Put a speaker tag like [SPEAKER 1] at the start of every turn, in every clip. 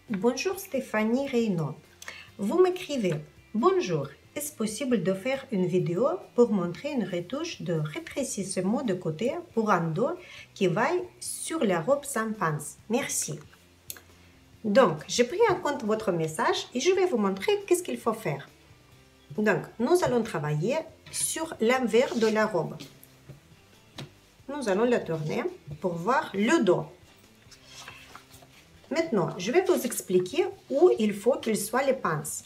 [SPEAKER 1] Bonjour Stéphanie Reynaud. Vous m'écrivez: Bonjour, est-ce possible de faire une vidéo pour montrer une retouche de rétrécissement de côté pour un dos qui vaille sur la robe sans pince? Merci. Donc, j'ai pris en compte votre message et je vais vous montrer qu'est-ce qu'il faut faire. Donc, nous allons travailler sur l'envers de la robe. Nous allons la tourner pour voir le dos. Maintenant, je vais vous expliquer où il faut qu'il soit les pinces.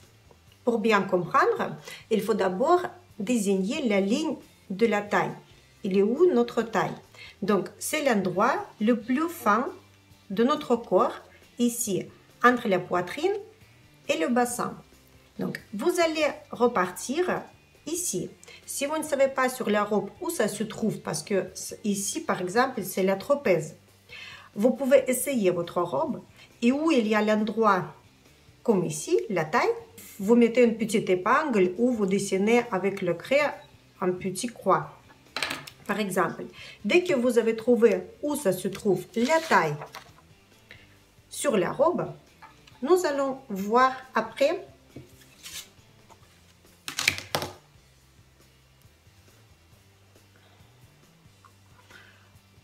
[SPEAKER 1] Pour bien comprendre, il faut d'abord désigner la ligne de la taille. Il est où notre taille? Donc, c'est l'endroit le plus fin de notre corps, ici, entre la poitrine et le bassin. Donc, vous allez repartir ici. Si vous ne savez pas sur la robe où ça se trouve, parce que ici, par exemple, c'est la trapèze, vous pouvez essayer votre robe et où il y a l'endroit comme ici, la taille, vous mettez une petite épingle ou vous dessinez avec le crayon un petit croix. Par exemple, dès que vous avez trouvé où ça se trouve la taille sur la robe, nous allons voir après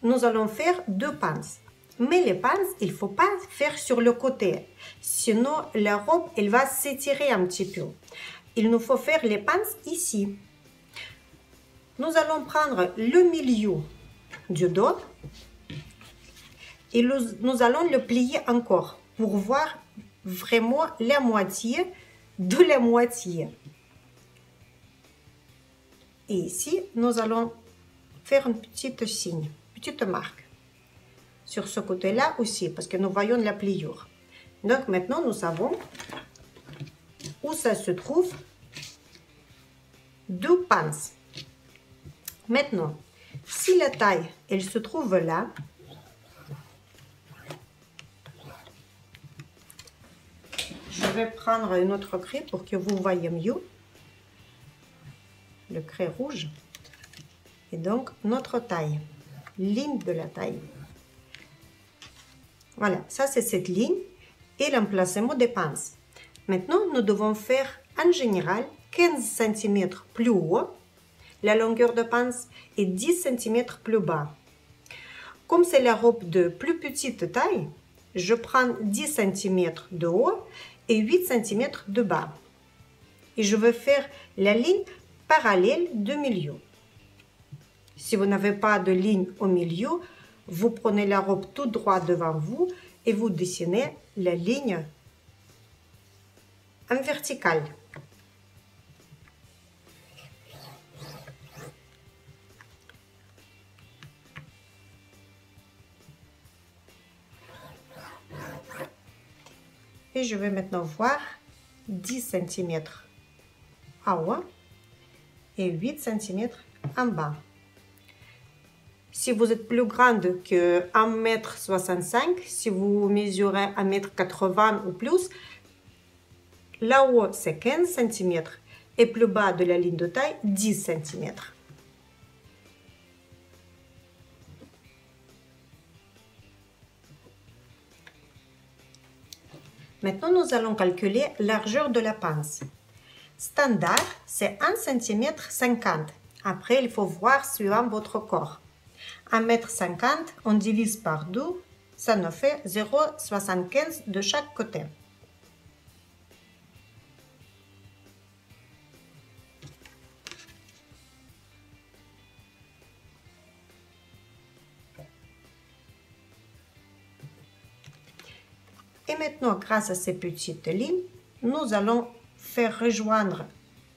[SPEAKER 1] nous allons faire deux pinces. Mais les pinces, il ne faut pas faire sur le côté. Sinon, la robe, elle va s'étirer un petit peu. Il nous faut faire les pinces ici. Nous allons prendre le milieu du dos et nous allons le plier encore pour voir vraiment la moitié de la moitié. Et ici, nous allons faire une petite signe, petite marque. Sur ce côté-là aussi, parce que nous voyons la pliure. Donc maintenant, nous savons où ça se trouve deux pinces. Maintenant, si la taille, elle se trouve là, je vais prendre un autre crayon pour que vous voyez mieux. Le crayon rouge. Et donc, notre taille, ligne de la taille. Voilà, ça c'est cette ligne et l'emplacement des pinces. Maintenant, nous devons faire en général 15 cm plus haut la longueur de pince et 10 cm plus bas. Comme c'est la robe de plus petite taille, je prends 10 cm de haut et 8 cm de bas. Et je vais faire la ligne parallèle de milieu. Si vous n'avez pas de ligne au milieu, vous prenez la robe tout droit devant vous et vous dessinez la ligne en verticale. Et je vais maintenant voir 10 cm en haut et 8 cm en bas. Si vous êtes plus grande que 1,65 m, si vous mesurez 1,80 m ou plus, là-haut c'est 15 cm et plus bas de la ligne de taille 10 cm. Maintenant, nous allons calculer la largeur de la pince. Standard, c'est 1,50 cm. Après, il faut voir suivant votre corps. 1,50 m, on divise par 2, ça nous fait 0,75 de chaque côté. Et maintenant, grâce à ces petites lignes, nous allons faire rejoindre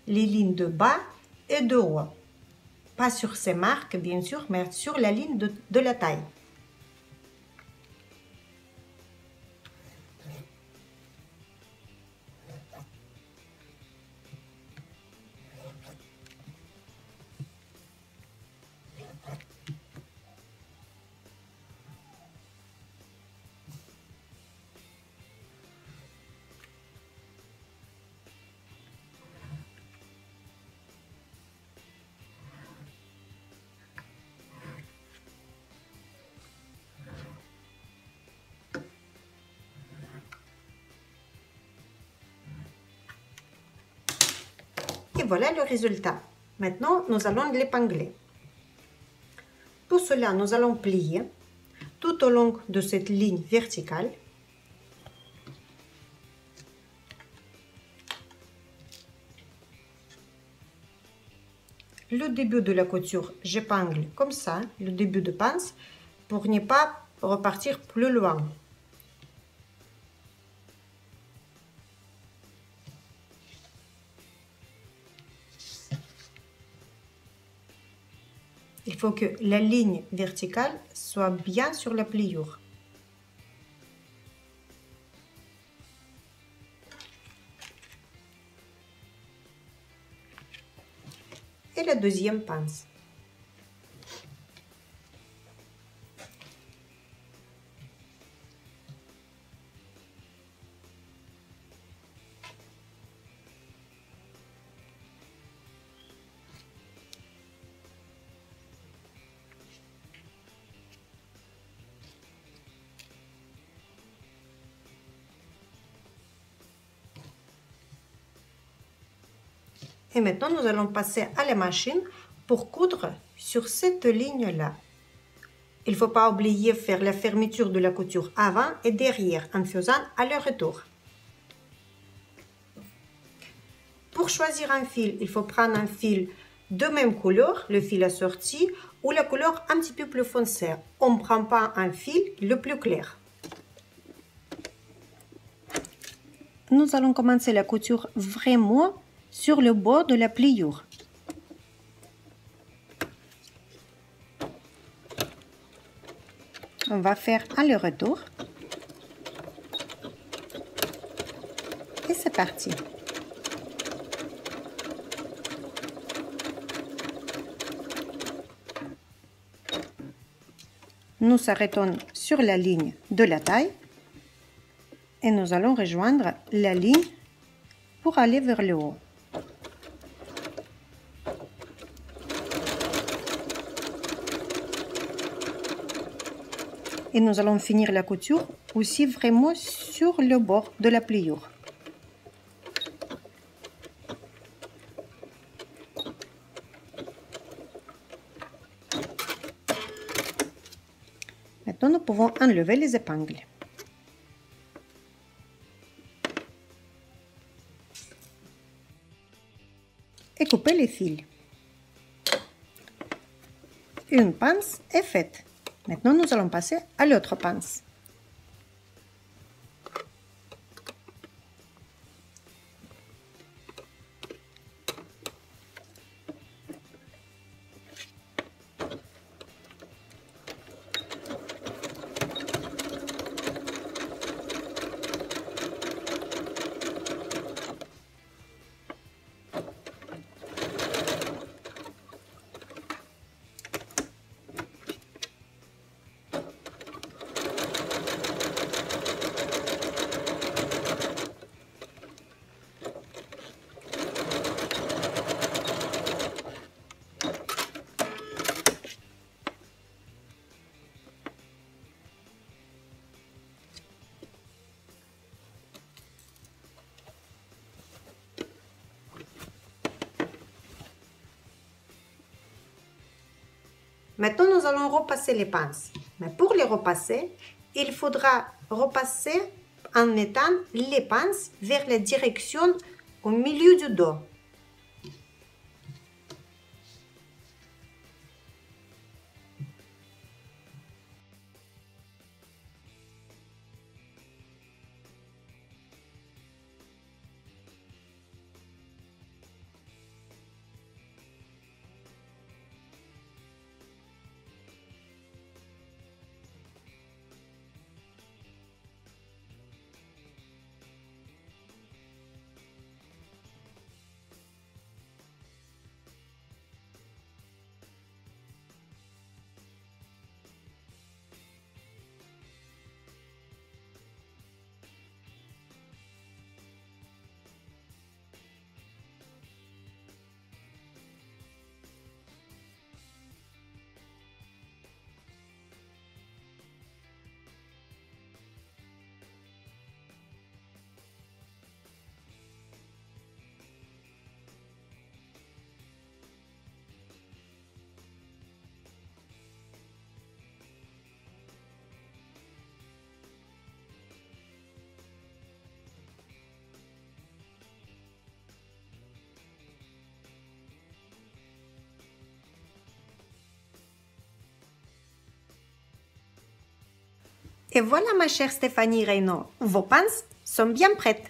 [SPEAKER 1] les lignes de bas et de haut. Pas sur ces marques, bien sûr, mais sur la ligne de la taille. Et voilà le résultat. Maintenant, nous allons l'épingler. Pour cela, nous allons plier tout au long de cette ligne verticale. Le début de la couture, j'épingle comme ça, le début de pince, pour ne pas repartir plus loin. Il faut que la ligne verticale soit bien sur la pliure. Et la deuxième pince. Et maintenant, nous allons passer à la machine pour coudre sur cette ligne-là. Il ne faut pas oublier de faire la fermeture de la couture avant et derrière en faisant aller-retour. Pour choisir un fil, il faut prendre un fil de même couleur, le fil assorti, ou la couleur un petit peu plus foncée. On ne prend pas un fil le plus clair. Nous allons commencer la couture vraiment sur le bord de la pliure. On va faire aller-retour. Et c'est parti. Nous arrêtons sur la ligne de la taille et nous allons rejoindre la ligne pour aller vers le haut. Et nous allons finir la couture aussi vraiment sur le bord de la pliure. Maintenant, nous pouvons enlever les épingles. Et couper les fils. Une pince est faite. Maintenant, nous allons passer à l'autre pince. Maintenant, nous allons repasser les pinces. Mais pour les repasser, il faudra repasser en mettant les pinces vers la direction au milieu du dos. Et voilà ma chère Stéphanie Reynaud, vos pinces sont bien prêtes.